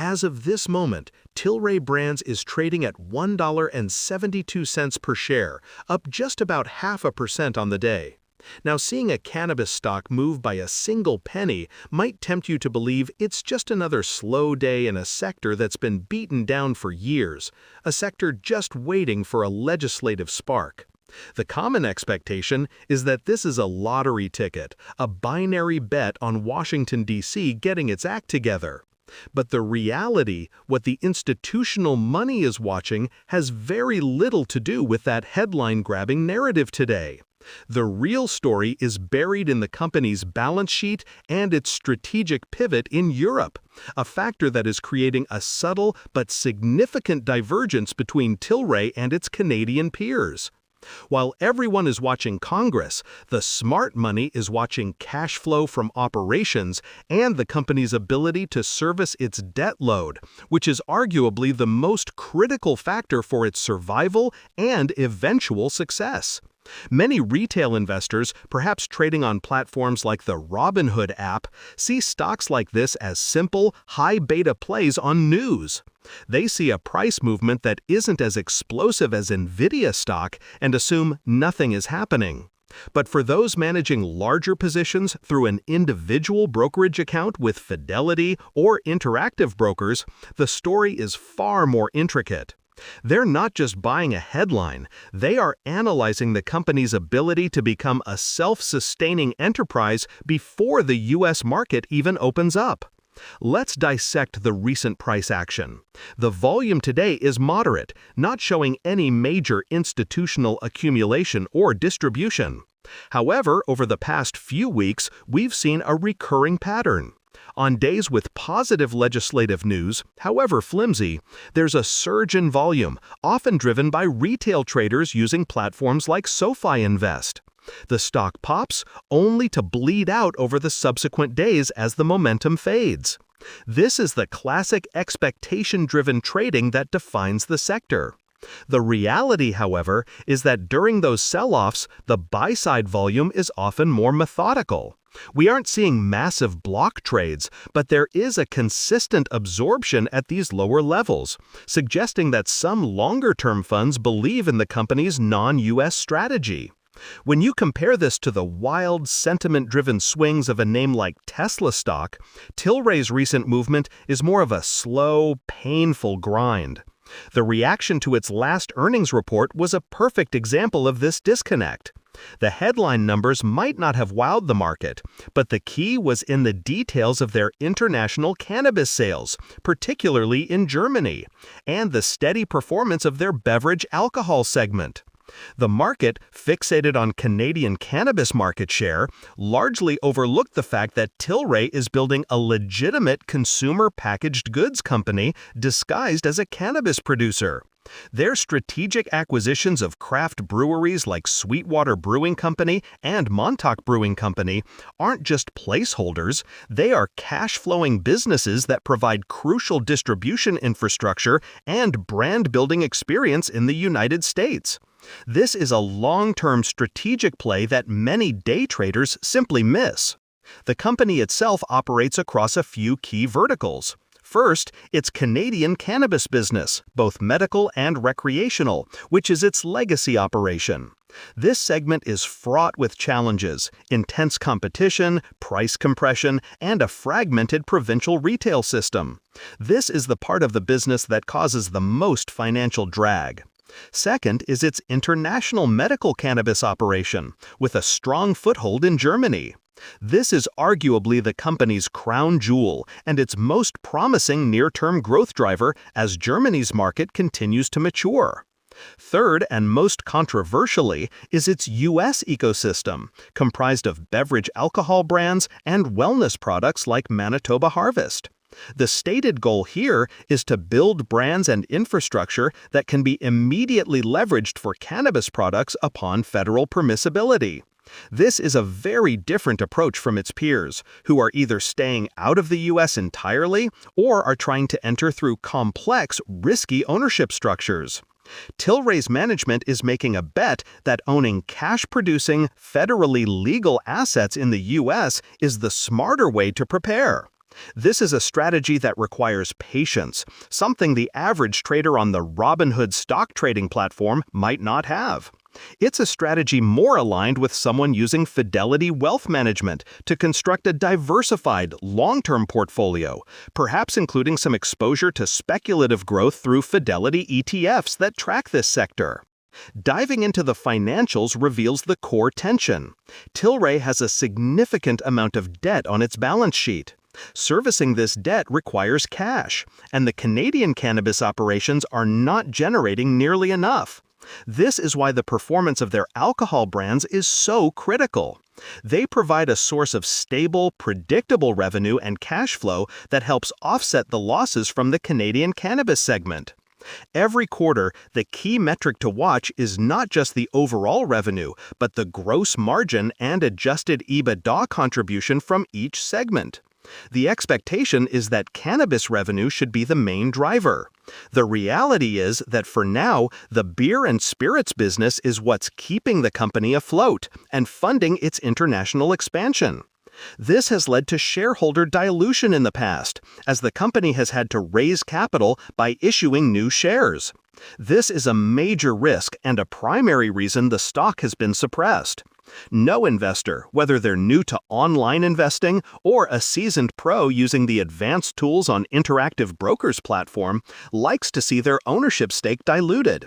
As of this moment, Tilray Brands is trading at $1.72 per share, up just about 0.5% on the day. Now, seeing a cannabis stock move by a single penny might tempt you to believe it's just another slow day in a sector that's been beaten down for years, a sector just waiting for a legislative spark. The common expectation is that this is a lottery ticket, a binary bet on Washington, D.C. getting its act together. But the reality, what the institutional money is watching, has very little to do with that headline-grabbing narrative today. The real story is buried in the company's balance sheet and its strategic pivot in Europe, a factor that is creating a subtle but significant divergence between Tilray and its Canadian peers. While everyone is watching Congress, the smart money is watching cash flow from operations and the company's ability to service its debt load, which is arguably the most critical factor for its survival and eventual success. Many retail investors, perhaps trading on platforms like the Robinhood app, see stocks like this as simple, high-beta plays on news. They see a price movement that isn't as explosive as Nvidia stock and assume nothing is happening. But for those managing larger positions through an individual brokerage account with Fidelity or Interactive Brokers, the story is far more intricate. They're not just buying a headline, they are analyzing the company's ability to become a self-sustaining enterprise before the U.S. market even opens up. Let's dissect the recent price action. The volume today is moderate, not showing any major institutional accumulation or distribution. However, over the past few weeks, we've seen a recurring pattern. On days with positive legislative news, however flimsy, there's a surge in volume, often driven by retail traders using platforms like SoFi Invest. The stock pops, only to bleed out over the subsequent days as the momentum fades. This is the classic expectation-driven trading that defines the sector. The reality, however, is that during those sell-offs, the buy-side volume is often more methodical. We aren't seeing massive block trades, but there is a consistent absorption at these lower levels, suggesting that some longer-term funds believe in the company's non-US strategy. When you compare this to the wild, sentiment-driven swings of a name like Tesla stock, Tilray's recent movement is more of a slow, painful grind. The reaction to its last earnings report was a perfect example of this disconnect. The headline numbers might not have wowed the market, but the key was in the details of their international cannabis sales, particularly in Germany, and the steady performance of their beverage alcohol segment. The market, fixated on Canadian cannabis market share, largely overlooked the fact that Tilray is building a legitimate consumer packaged goods company disguised as a cannabis producer. Their strategic acquisitions of craft breweries like Sweetwater Brewing Company and Montauk Brewing Company aren't just placeholders, they are cash-flowing businesses that provide crucial distribution infrastructure and brand-building experience in the United States. This is a long-term strategic play that many day traders simply miss. The company itself operates across a few key verticals. First, its Canadian cannabis business, both medical and recreational, which is its legacy operation. This segment is fraught with challenges, intense competition, price compression, and a fragmented provincial retail system. This is the part of the business that causes the most financial drag. Second is its international medical cannabis operation, with a strong foothold in Germany. This is arguably the company's crown jewel and its most promising near-term growth driver as Germany's market continues to mature. Third, and most controversially, is its U.S. ecosystem, comprised of beverage alcohol brands and wellness products like Manitoba Harvest. The stated goal here is to build brands and infrastructure that can be immediately leveraged for cannabis products upon federal permissibility. This is a very different approach from its peers, who are either staying out of the U.S. entirely or are trying to enter through complex, risky ownership structures. Tilray's management is making a bet that owning cash-producing, federally legal assets in the U.S. is the smarter way to prepare. This is a strategy that requires patience, something the average trader on the Robinhood stock trading platform might not have. It's a strategy more aligned with someone using Fidelity wealth management to construct a diversified, long-term portfolio, perhaps including some exposure to speculative growth through Fidelity ETFs that track this sector. Diving into the financials reveals the core tension. Tilray has a significant amount of debt on its balance sheet. Servicing this debt requires cash, and the Canadian cannabis operations are not generating nearly enough. This is why the performance of their alcohol brands is so critical. They provide a source of stable, predictable revenue and cash flow that helps offset the losses from the Canadian cannabis segment. Every quarter, the key metric to watch is not just the overall revenue, but the gross margin and adjusted EBITDA contribution from each segment. The expectation is that cannabis revenue should be the main driver. The reality is that for now, the beer and spirits business is what's keeping the company afloat and funding its international expansion. This has led to shareholder dilution in the past, as the company has had to raise capital by issuing new shares. This is a major risk and a primary reason the stock has been suppressed. No investor, whether they're new to online investing or a seasoned pro using the advanced tools on Interactive Brokers platform, likes to see their ownership stake diluted.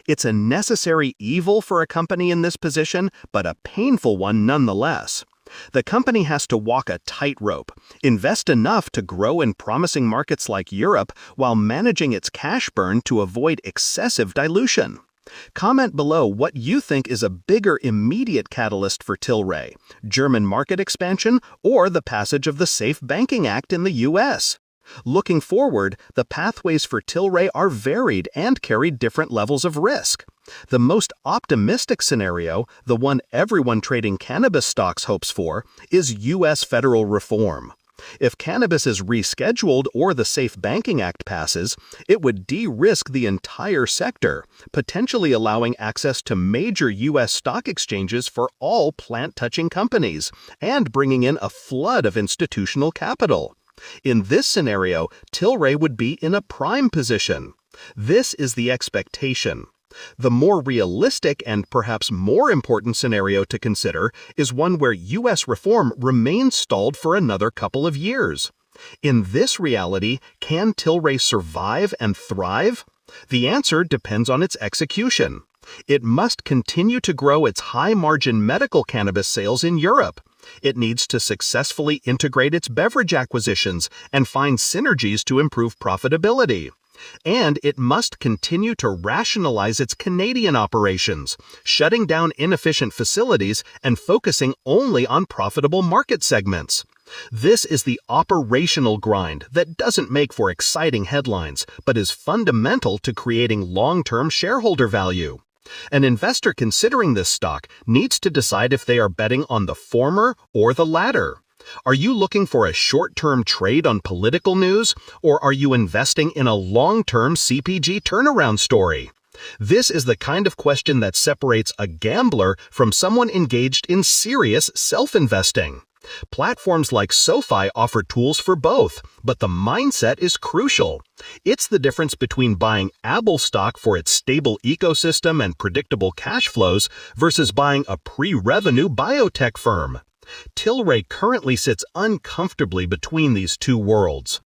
It's a necessary evil for a company in this position, but a painful one nonetheless. The company has to walk a tightrope, invest enough to grow in promising markets like Europe while managing its cash burn to avoid excessive dilution. Comment below what you think is a bigger immediate catalyst for Tilray: German market expansion or the passage of the Safe Banking Act in the US. Looking forward, the pathways for Tilray are varied and carry different levels of risk. The most optimistic scenario, the one everyone trading cannabis stocks hopes for, is U.S. federal reform. If cannabis is rescheduled or the Safe Banking Act passes, it would de-risk the entire sector, potentially allowing access to major U.S. stock exchanges for all plant-touching companies, and bringing in a flood of institutional capital. In this scenario, Tilray would be in a prime position. This is the expectation. The more realistic and perhaps more important scenario to consider is one where U.S. reform remains stalled for another couple of years. In this reality, can Tilray survive and thrive? The answer depends on its execution. It must continue to grow its high-margin medical cannabis sales in Europe. It needs to successfully integrate its beverage acquisitions and find synergies to improve profitability. And it must continue to rationalize its Canadian operations, shutting down inefficient facilities and focusing only on profitable market segments. This is the operational grind that doesn't make for exciting headlines, but is fundamental to creating long-term shareholder value. An investor considering this stock needs to decide if they are betting on the former or the latter. Are you looking for a short-term trade on political news, or are you investing in a long-term CPG turnaround story? This is the kind of question that separates a gambler from someone engaged in serious self-investing. Platforms like SoFi offer tools for both, but the mindset is crucial. It's the difference between buying Apple stock for its stable ecosystem and predictable cash flows versus buying a pre-revenue biotech firm. Tilray currently sits uncomfortably between these two worlds.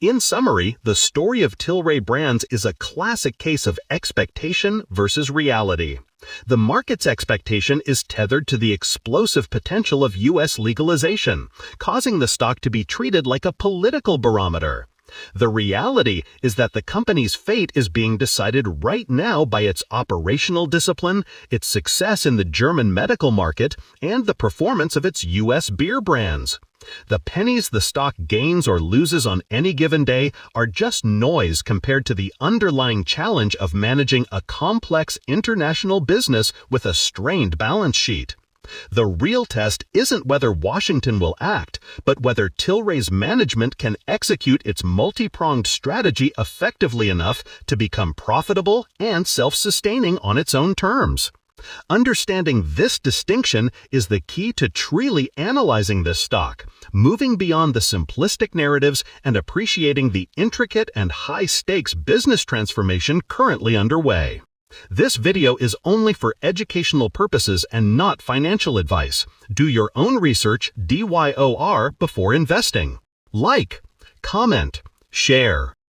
In summary, the story of Tilray Brands is a classic case of expectation versus reality. The market's expectation is tethered to the explosive potential of U.S. legalization, causing the stock to be treated like a political barometer. The reality is that the company's fate is being decided right now by its operational discipline, its success in the German medical market, and the performance of its U.S. beer brands. The pennies the stock gains or loses on any given day are just noise compared to the underlying challenge of managing a complex international business with a strained balance sheet. The real test isn't whether Washington will act, but whether Tilray's management can execute its multi-pronged strategy effectively enough to become profitable and self-sustaining on its own terms. Understanding this distinction is the key to truly analyzing this stock, moving beyond the simplistic narratives and appreciating the intricate and high-stakes business transformation currently underway. This video is only for educational purposes and not financial advice. Do your own research, DYOR, before investing. Like, comment, share.